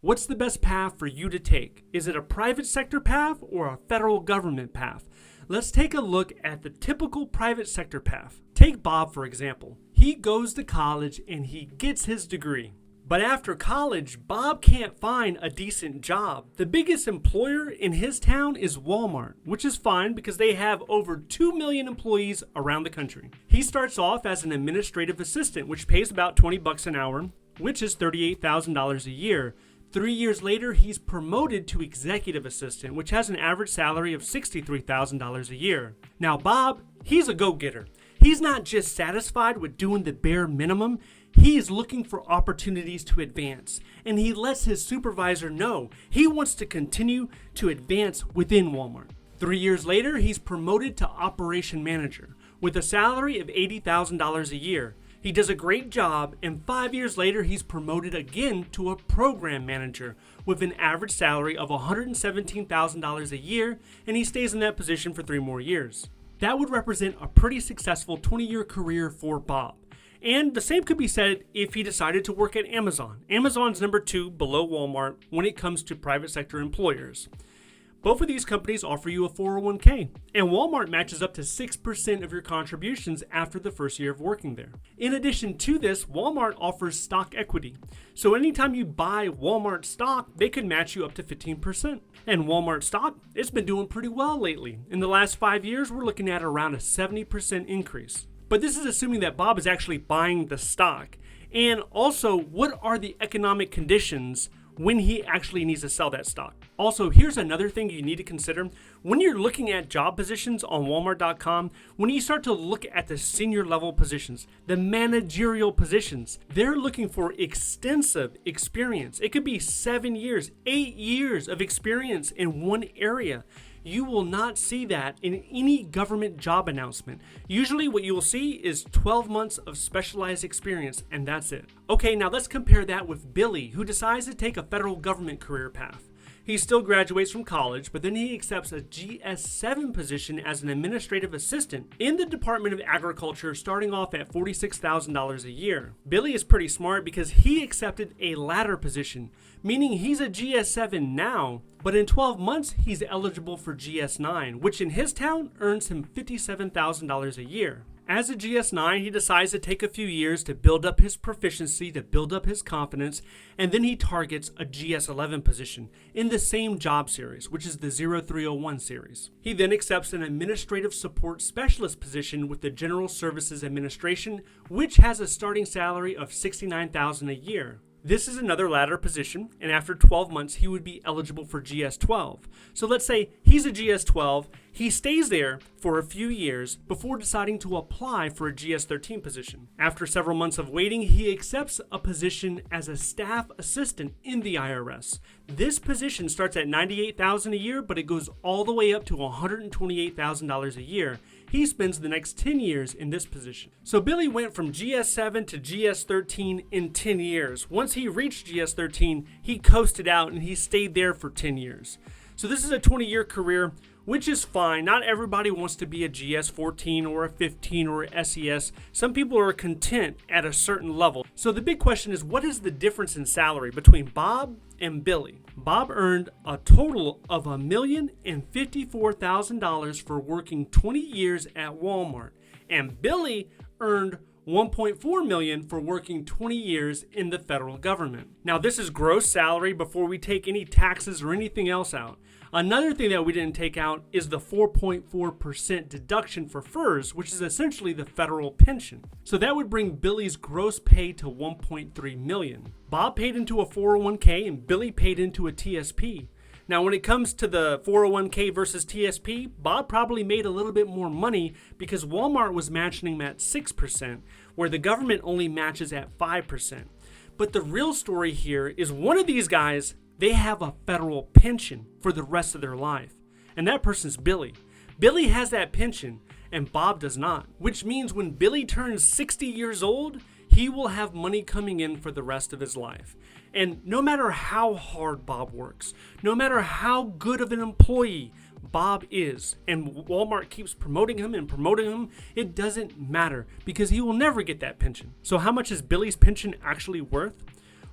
What's the best path for you to take? Is it a private sector path or a federal government path? Let's take a look at the typical private sector path. Take Bob, for example. He goes to college and he gets his degree. But after college, Bob can't find a decent job. The biggest employer in his town is Walmart, which is fine because they have over 2 million employees around the country. He starts off as an administrative assistant, which pays about $20 an hour, which is $38,000 a year. 3 years later, he's promoted to executive assistant, which has an average salary of $63,000 a year. Now, Bob, he's a go-getter. He's not just satisfied with doing the bare minimum. He is looking for opportunities to advance, and he lets his supervisor know he wants to continue to advance within Walmart. 3 years later, he's promoted to operation manager with a salary of $80,000 a year. He does a great job, and 5 years later, he's promoted again to a program manager with an average salary of $117,000 a year, and he stays in that position for 3 more years. That would represent a pretty successful 20-year career for Bob. And the same could be said if he decided to work at Amazon. Amazon's number 2 below Walmart when it comes to private sector employers. Both of these companies offer you a 401k, and Walmart matches up to 6% of your contributions after the first year of working there. In addition to this, Walmart offers stock equity. So anytime you buy Walmart stock, they could match you up to 15%. And Walmart stock, it's been doing pretty well lately. In the last 5 years, we're looking at around a 70% increase. But this is assuming that Bob is actually buying the stock. And also, what are the economic conditions when he actually needs to sell that stock? Also, here's another thing you need to consider. When you're looking at job positions on Walmart.com, when you start to look at the senior level positions, the managerial positions, they're looking for extensive experience. It could be 7 years, 8 years of experience in one area. You will not see that in any government job announcement. Usually what you will see is 12 months of specialized experience, and that's it. Okay, now let's compare that with Billy, who decides to take a federal government career path. He still graduates from college, but then he accepts a GS7 position as an administrative assistant in the Department of Agriculture, starting off at $46,000 a year. Billy is pretty smart because he accepted a ladder position, meaning he's a GS7 now, but in 12 months, he's eligible for GS9, which in his town earns him $57,000 a year. As a GS9, he decides to take a few years to build up his proficiency, to build up his confidence, and then he targets a GS11 position in the same job series, which is the 0301 series. He then accepts an administrative support specialist position with the General Services Administration, which has a starting salary of $69,000 a year. This is another ladder position, and after 12 months, he would be eligible for GS12. So let's say he's a GS12, he stays there for a few years before deciding to apply for a GS13 position. After several months of waiting, he accepts a position as a staff assistant in the IRS. This position starts at $98,000 a year, but it goes all the way up to $128,000 a year. He spends the next 10 years in this position. So Billy went from GS7 to GS13 in 10 years. Once he reached GS13, he coasted out and he stayed there for 10 years. So this is a 20-year career, which is fine. Not everybody wants to be a GS14 or a 15 or a SES. Some people are content at a certain level. So the big question is, what is the difference in salary between Bob and Billy? Bob earned a total of $1,054,000 for working 20 years at Walmart, and Billy earned $1.4 million for working 20 years in the federal government. Now, this is gross salary before we take any taxes or anything else out. Another thing that we didn't take out is the 4.4% deduction for FERS, which is essentially the federal pension. So that would bring Billy's gross pay to $1.3 million. Bob paid into a 401k and Billy paid into a TSP. Now, when it comes to the 401k versus TSP, Bob probably made a little bit more money because Walmart was matching him at 6%, where the government only matches at 5%. But the real story here is one of these guys, they have a federal pension for the rest of their life. And that person's Billy. Billy has that pension and Bob does not, which means when Billy turns 60 years old, he will have money coming in for the rest of his life. And no matter how hard Bob works, no matter how good of an employee Bob is, and Walmart keeps promoting him and promoting him, it doesn't matter because he will never get that pension. So how much is Billy's pension actually worth?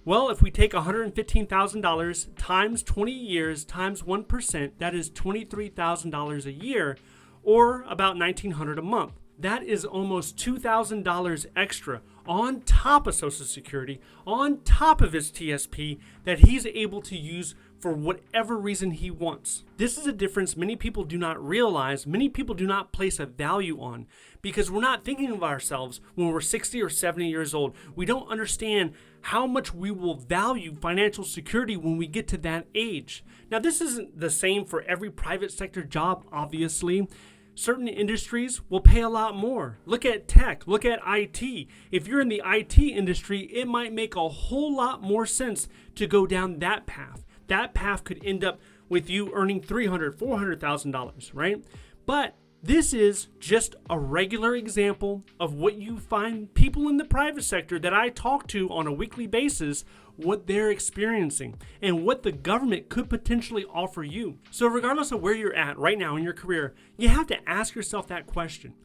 Well, if we take $115,000 times 20 years times 1%, that is $23,000 a year, or about $1,900 a month. That is almost $2,000 extra on top of Social Security, on top of his TSP, that he's able to use for whatever reason he wants. This is a difference many people do not realize, many people do not place a value on, because we're not thinking of ourselves when we're 60 or 70 years old. We don't understand how much we will value financial security when we get to that age. Now, this isn't the same for every private sector job, obviously. Certain industries will pay a lot more. Look at tech, look at IT. If you're in the IT industry, it might make a whole lot more sense to go down that path. That path could end up with you earning $300,000, $400,000, right? But this is just a regular example of what you find people in the private sector that I talk to on a weekly basis, what they're experiencing and what the government could potentially offer you. So regardless of where you're at right now in your career, you have to ask yourself that question.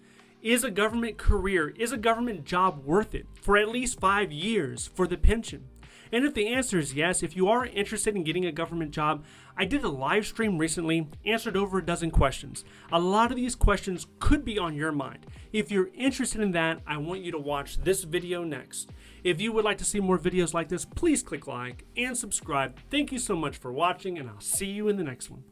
Is a government career, is a government job worth it for at least 5 years for the pension? And if the answer is yes, if you are interested in getting a government job, I did a live stream recently, answered over a dozen questions. A lot of these questions could be on your mind. If you're interested in that, I want you to watch this video next. If you would like to see more videos like this, please click like and subscribe. Thank you so much for watching, and I'll see you in the next one.